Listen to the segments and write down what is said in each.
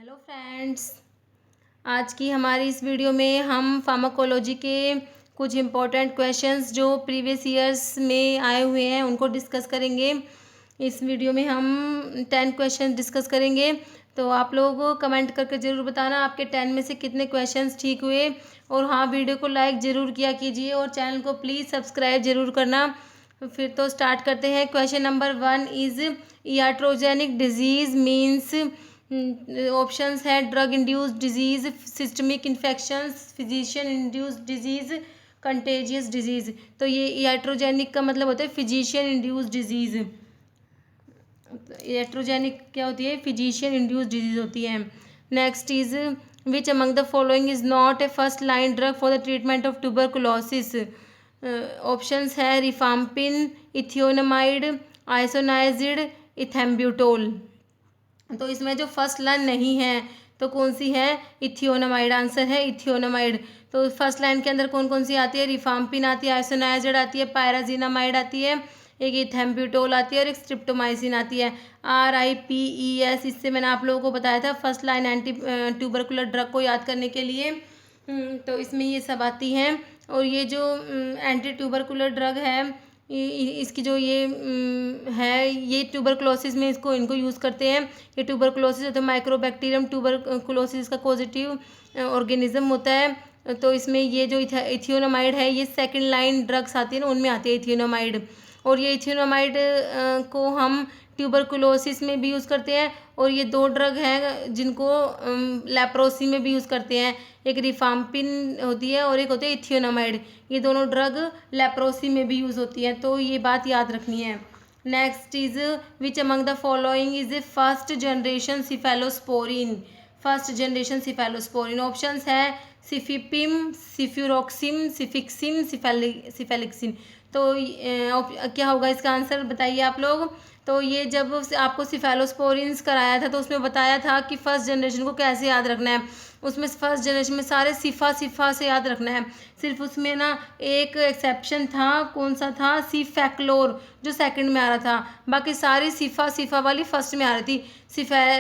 Hello friends, आज की हमारी इस वीडियो में हम फार्माकोलॉजी के कुछ इम्पोर्टेंट क्वेश्चंस जो प्रीवियस ईयर्स में आए हुए हैं उनको डिस्कस करेंगे। इस वीडियो में हम 10 क्वेश्चन डिस्कस करेंगे। तो आप लोग कमेंट करके ज़रूर बताना आपके 10 में से कितने क्वेश्चंस ठीक हुए। और हाँ, वीडियो को लाइक ज़रूर किया कीजिए और चैनल को प्लीज़ सब्सक्राइब ज़रूर करना। फिर तो स्टार्ट करते हैं। Question number 1 is iatrogenic disease means options है drug induced disease, systemic infections, physician induced disease, contagious disease. तो ये iatrogenic का मतलब होता है फिजिशियन इंड्यूस्ड डिजीज़। iatrogenic क्या होती है? फिजिशियन इंड्यूस्ड डिजीज़ होती है। Next is which among the following is not a first line drug for the treatment of tuberculosis. Options है रिफाम्पिन, इथियोनामाइड, आइसोनाइजिड, इथेम्ब्यूटोल। तो इसमें जो फर्स्ट लाइन नहीं है तो कौन सी है? इथियोनामाइड। आंसर है इथियोनामाइड। तो फर्स्ट लाइन के अंदर कौन कौन सी आती है? रिफाम्पिन आती है, आइसोनाइजिड आती है, पायराजीनामाइड आती है, एक इथेम्ब्यूटोल आती है और एक स्ट्रिप्टोमाइसिन आती है। RIPES, इससे मैंने आप लोगों को बताया था first line anti tubercular drug को याद करने के लिए। तो इसमें ये सब आती हैं। और ये जो एंटी ट्यूबरकुलर ड्रग है इसकी जो ये है ये ट्यूबरकुलोसिस में इनको यूज़ करते हैं। ये ट्यूबरकुलोसिस होता है माइक्रोबैक्टीरियम ट्यूबरकुलोसिस का पॉजिटिव ऑर्गेनिज्म होता है। तो इसमें ये जो इथियोनामाइड है ये सेकंड लाइन ड्रग्स आती है ना, उनमें आती है इथियोनामाइड। और ये इथियोनामाइड को हम ट्यूबरकुलोसिस में भी यूज़ करते हैं। और ये दो ड्रग हैं जिनको लेप्रोसी में भी यूज़ करते हैं। एक रिफाम्पिन होती है और एक होती है इथियोनामाइड। ये दोनों ड्रग लेप्रोसी में भी यूज़ होती है, तो ये बात याद रखनी है। Next is which among the following is a first generation cephalosporin. First generation cephalosporin options है सिफिपिम, सिफ्यूरोक्सिम, सिफिक्सिम, सिफेलिक्सिन। तो क्या होगा इसका आंसर बताइए आप लोग। तो ये जब आपको सिफेलोस्पोरिन्स कराया था तो उसमें बताया था कि फर्स्ट जनरेशन को कैसे याद रखना है। उसमें फर्स्ट जनरेशन में सारे सिफा से याद रखना है। सिर्फ उसमें ना एक एक्सेप्शन था, कौन सा था? सिफेक्लोर, जो सेकंड में आ रहा था। बाकी सारी सिफा वाली फर्स्ट में आ रही थी।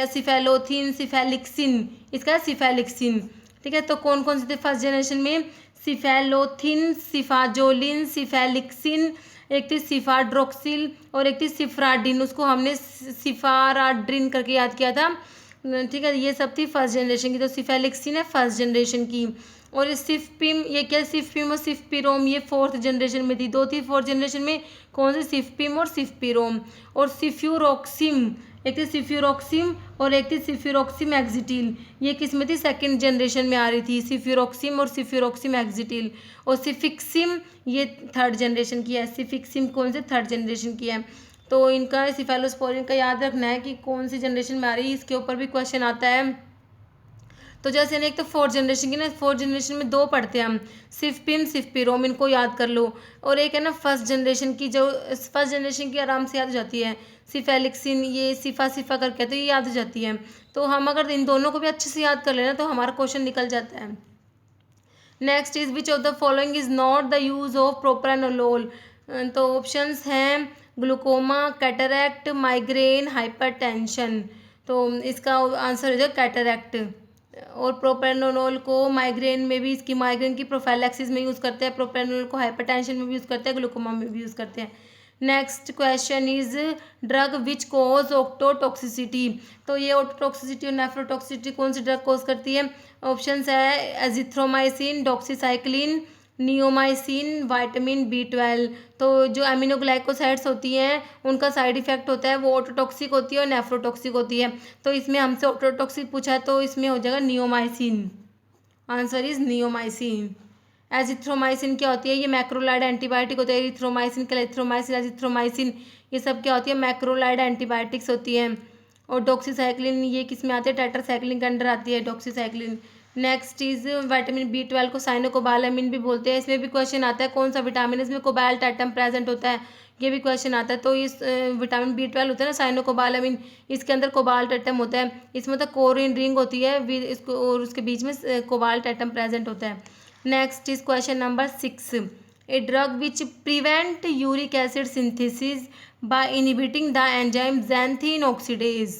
सिफेलोथिन, सिफेलिक्सिन, इसका है सिफेलिक्सिन। ठीक है, तो कौन कौन से थे फर्स्ट जनरेशन में? सिफेलोथिन, सिफाजोलिन, सिफेलिक्सिन, एक थी सिफाड्रोक्सिल और एक थी सिफ्राडिन। उसको हमने सिफाराड्रिन करके याद किया था। ठीक है, ये सब थी फर्स्ट जनरेशन की। तो सिफेलिक्सिन है फर्स्ट जनरेशन की। और सिफपिम, ये क्या? सिफपिम और सिफपिरोम, ये फोर्थ जनरेशन में थी। दो थी फोर्थ जनरेशन में, कौन सी? सिफपिम और सिफपिरोम। और सिफ्यूरोक्सिम, एक थी सिफ्यूरोक्सिम और एक थी सिफ्यूरोक्सिम एक्जिटिल। ये किस में थी? सेकंड जनरेशन में आ रही थी, सिफ्यूरोक्सिम और सिफ्यूरोक्सिम एक्जिटिल। और सिफिक्सिम ये थर्ड जनरेशन की है। सिफिक्सिम कौन से? थर्ड जनरेशन की है। तो इनका सिफेलोस्पोरिन का याद रखना है कि कौन सी जनरेशन में आ रही है, इसके ऊपर भी क्वेश्चन आता है। तो जैसे ना एक तो फोर्थ जनरेशन की ना, फोर्थ जनरेशन में दो पढ़ते हैं हम, सिफपिम, सिफपिरोम, इनको याद कर लो। और एक है ना फर्स्ट जनरेशन की, जो फर्स्ट जनरेशन की आराम से याद हो जाती है, सिफेलिक्सिन, ये सिफा करके, तो ये याद हो जाती है। तो हम अगर इन दोनों को भी अच्छे से याद कर लेना तो हमारा क्वेश्चन निकल जाता है। Next is which of the following is not the use of propranolol. तो ऑप्शंस हैं ग्लूकोमा, कैटरैक्ट, माइग्रेन, हाइपरटेंशन। तो इसका आंसर हो जाए कैटरैक्ट। और प्रोप्रानोलोल को माइग्रेन में भी, इसकी माइग्रेन की प्रोफाइलैक्सिस में यूज़ करते हैं। प्रोप्रानोलोल को हाइपरटेंशन में भी यूज़ करते हैं, ग्लूकोमा में भी यूज़ करते हैं। Next question is drug which cause ototoxicity. तो ये ऑक्टोटॉक्सिसिटी और नेफ्रोटॉक्सिसिटी कौन सी ड्रग कोज करती है? ऑप्शंस है azithromycin, doxycycline, neomycin, vitamin B12। तो जो एमिनोग्लाइकोसाइड्स होती हैं उनका साइड इफेक्ट होता है, वो ऑटोटॉक्सिक होती है और नेफ्रोटॉक्सिक होती है। तो इसमें हमसे ऑटोटॉक्सिक पूछा है तो इसमें हो जाएगा neomycin. Answer is neomycin. Azithromycin क्या होती है? ये मैक्रोलाइड एंटीबायोटिक होता है। एरिथ्रोमाइसिन, क्लेथ्रोमाइसिन, एजिथ्रोमाइसिन, ये सब क्या होती है? मैक्रोलाइड एंटीबायोटिक्स होती हैं। और डॉक्सीसाइक्लिन ये किस में आती है? टेट्रासाइक्लिन के अंडर आती है doxycycline. Next is vitamin B12 को साइनोकोबालामिन भी बोलते हैं। इसमें भी क्वेश्चन आता है कौन सा विटामिन, इसमें कोबाल्ट एटम प्रेजेंट होता है, ये भी क्वेश्चन आता है। तो इस विटामिन B12 होता है ना साइनोकोबालामिन, इसके अंदर कोबाल्ट एटम होता है। इसमें तो कोरिन रिंग होती है इसको, और उसके बीच में कोबाल्ट एटम प्रेजेंट होता है। Next is question number 6, a drug which prevent uric acid synthesis by inhibiting the enzyme xanthine oxidase.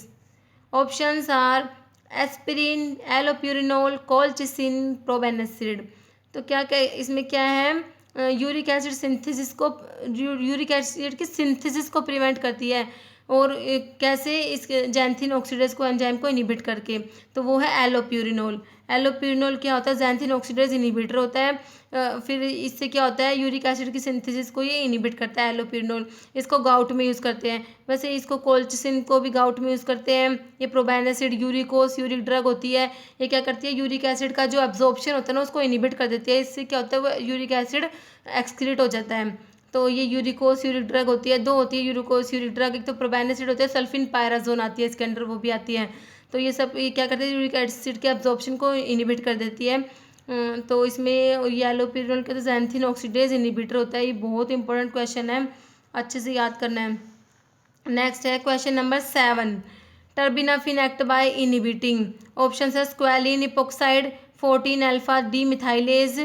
Options are aspirin, allopurinol, colchicine, probenecid. तो क्या क्या इसमें क्या है, यूरिक एसिड सिंथेसिस को, यूरिक एसिड की सिंथेसिस को प्रिवेंट करती है। और कैसे, इस जैंथिन ऑक्सीडेज को, एंजाइम को इनिबिट करके। तो वो है एलोप्यूरिनोल। एलोप्यूरिनोल क्या होता है, जैंथिन ऑक्सीडेज इनिबिटर होता है। फिर इससे क्या होता है, यूरिक एसिड की सिंथेसिस को ये इनिबिट करता है एलोप्यूरिनोल। इसको गाउट में यूज़ करते हैं। वैसे इसको कोलचिसिन को भी गाउट में यूज़ करते हैं। ये प्रोबेनासिड यूरिकोस यूरिक ड्रग होती है। ये क्या करती है, यूरिक एसिड का जो एब्जॉर्प्शन होता है ना, उसको इनिबिट कर देती है। इससे क्या होता है, वो यूरिक एसिड एक्सक्रीट हो जाता है। तो ये यूरिकोस यूरिक ड्रग होती है, दो होती है यूरिकोस यूरिक ड्रग। एक तो प्रोबेनासिड होती है, सल्फिन पायराजोन आती है इसके अंदर, वो भी आती है। तो ये सब ये क्या करते हैं, यूरिक एसिड के एब्जॉर्प्शन को इनिबिट कर देती है। तो इसमें एलोप्यूरिनोल के तो जैंथिन ऑक्सीडेज इनिबिटर होता है। ये बहुत इंपॉर्टेंट क्वेश्चन है, अच्छे से याद करना है। नेक्स्ट है question number 7। Terbinafine act by inhibiting. Option है squalene, epoxide, 14 alpha demethylase,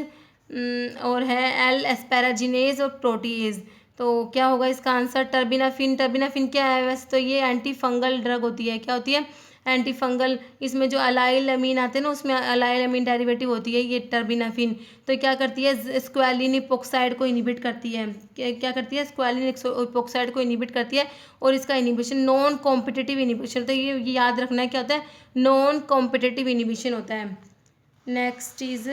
और है एल एस्पेराजिनेज और प्रोटीएज। तो क्या होगा इसका आंसर, टर्बिनाफिन। टर्बिनाफिन क्या है, वैसे तो ये एंटी फंगल ड्रग होती है। क्या होती है, एंटी फंगल। इसमें जो अलाइल अमीन आते हैं ना, उसमें अलाइल अमीन डेरिवेटिव होती है ये टर्बिनाफिन। तो क्या करती है, स्क्वालिन इपोक्साइड को इनिबिट करती है। क्या करती है, स्क्वालिन इपोक्साइड को इनिबिट करती है। और इसका इनिबिशन नॉन कॉम्पिटिटिव इनिबिशन, तो ये याद रखना है क्या होता है, नॉन कॉम्पिटिटिव इनिबिशन होता है। Next is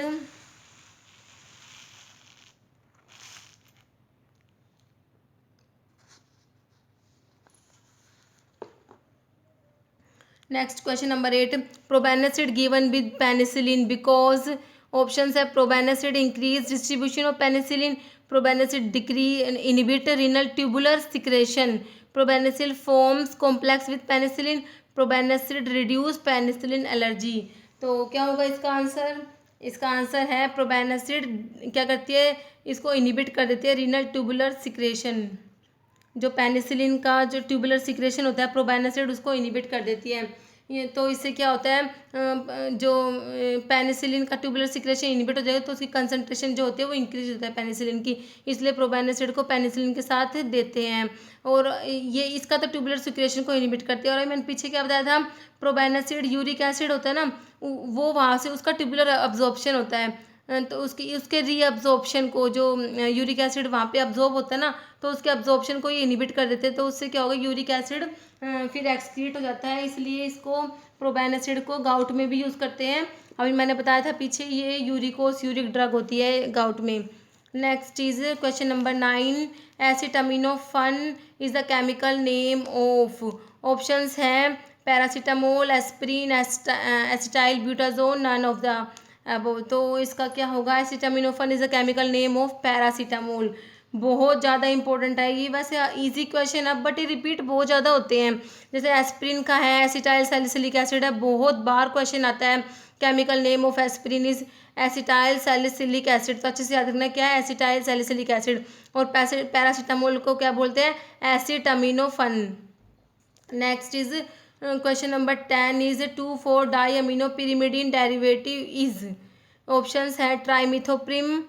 next question number 8। Probenecid given with penicillin because. Option है probenecid increase distribution of penicillin, probenecid decrease inhibit renal tubular secretion, probenecid forms complex with penicillin, probenecid reduce penicillin allergy. तो क्या होगा इसका answer, इसका answer है प्रोबेनासिड क्या करती है, इसको इनिबिट कर देती है रीनल ट्यूबुलर सिक्रेशन। जो पेनिसिलिन का जो ट्यूबुलर सिक्रेशन होता है, प्रोबेनासिड उसको इनिबिट कर देती है। ये तो इससे क्या होता है, जो पेनिसिलिन का ट्यूबुलर सिक्रेशन इनिबिट हो जाएगा तो उसकी कंसंट्रेशन जो होती है वो इंक्रीज होता है पेनिसिलिन की। इसलिए प्रोबेनासिड को पेनिसिलिन के साथ देते हैं। और ये इसका तो ट्यूबुलर सिक्रेशन को इनिबिट करती है। और मैंने पीछे क्या बताया था, प्रोबेनासिड यूरिक एसिड होता है ना, वो वहाँ से उसका ट्यूबुलर अब्जॉर्प्शन होता है। तो उसके रीअब्जॉर्प्शन को, जो यूरिक एसिड वहाँ पे अब्जॉर्ब होता है ना, तो उसके अब्जॉर्प्शन को ये इनिबिट कर देते हैं। तो उससे क्या होगा, यूरिक एसिड फिर एक्सक्रीट हो जाता है। इसलिए इसको प्रोबेनासिड को गाउट में भी यूज़ करते हैं। अभी मैंने बताया था पीछे, ये यूरिकोस यूरिक ड्रग होती है गाउट में। Next is question number 9। Acetaminophen is the chemical name of. Options हैं paracetamol, aspirin, acetyl butazone, none of the above. तो इसका क्या होगा, acetaminophen is the chemical name of paracetamol. बहुत ज़्यादा इंपॉर्टेंट है ये, वैसे इजी क्वेश्चन है बट ये रिपीट बहुत ज़्यादा होते हैं। जैसे एस्प्रिन का है, एसिटाइल सैलिसिलिक एसिड है, बहुत बार क्वेश्चन आता है। Chemical name of aspirin is acetyl salicylic acid. तो अच्छे से याद रखना क्या है, एसिटाइल सैलिसिलिक एसिड। और पैरासीटामोल को क्या बोलते हैं, acetaminophen. Next is question number 10 is 2,4 diaminopyrimidine derivative is. Options है trimethoprim,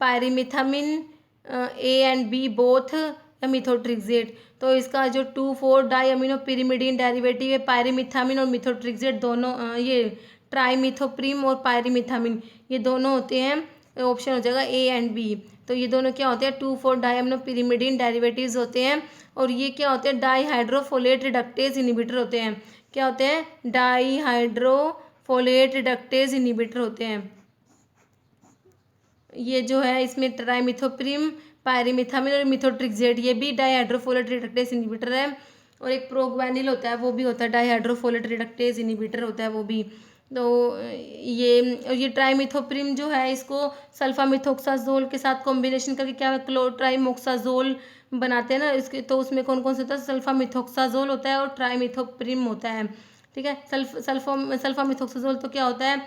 pyrimethamine, A and B both, या मिथोट्रिक्सेट। तो इसका जो 2,4 डाईअमीनोपिरिमिडीन डेरिवेटिव है, पायरिमिथामिन और मिथोट्रिक्सेट दोनों, ये ट्राइमिथोप्रिम और पायरिमिथामिन ये दोनों होते हैं। ऑप्शन हो जाएगा ए एंड बी। तो ये दोनों क्या होते हैं, 2,4 डाईअमीनोपिरिमिडीन डेरिवेटिव्स होते हैं। और ये क्या होते हैं, डाईहाइड्रोफोलेट रिडक्टेज इनिबिटर होते हैं। क्या होते हैं, डाईहाइड्रोफोलेट रिडक्टेज इनिबिटर होते हैं। ये जो है इसमें ट्राइमिथोप्रिम, पायरिमिथामिन और मिथोट्रिक्सेट ये भी डाईहाइड्रोफोलेट रिडक्टेज इनिबिटर है। और एक प्रोग्वेनिल होता है, वो भी होता है डाईहाइड्रोफोलेट रिडक्टेज इनिबिटर होता है वो भी। तो ये ट्राइमिथोप्रिम जो है, इसको सल्फामिथोक्साजोल के साथ कॉम्बिनेशन करके क्या क्लोट्राइमोक्साजोल बनाते हैं ना इसके। तो उसमें कौन कौन सा होता है, सल्फामिथोक्साजोल होता है और ट्राइमिथोप्रिम होता है। ठीक है, सल्फामिथोक्साजोल तो क्या होता है,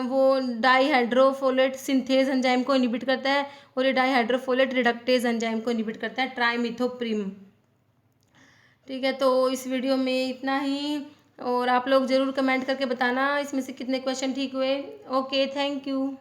वो डाईहाइड्रोफोलेट सिंथेज एंजाइम को इनिबिट करता है। और ये डाईहाइड्रोफोलेट रिडक्टेज एंजाइम को इनिबिट करता है, ट्राइमिथोप्रिम। ठीक है, तो इस वीडियो में इतना ही। और आप लोग ज़रूर कमेंट करके बताना इसमें से कितने क्वेश्चन ठीक हुए। Okay, thank you.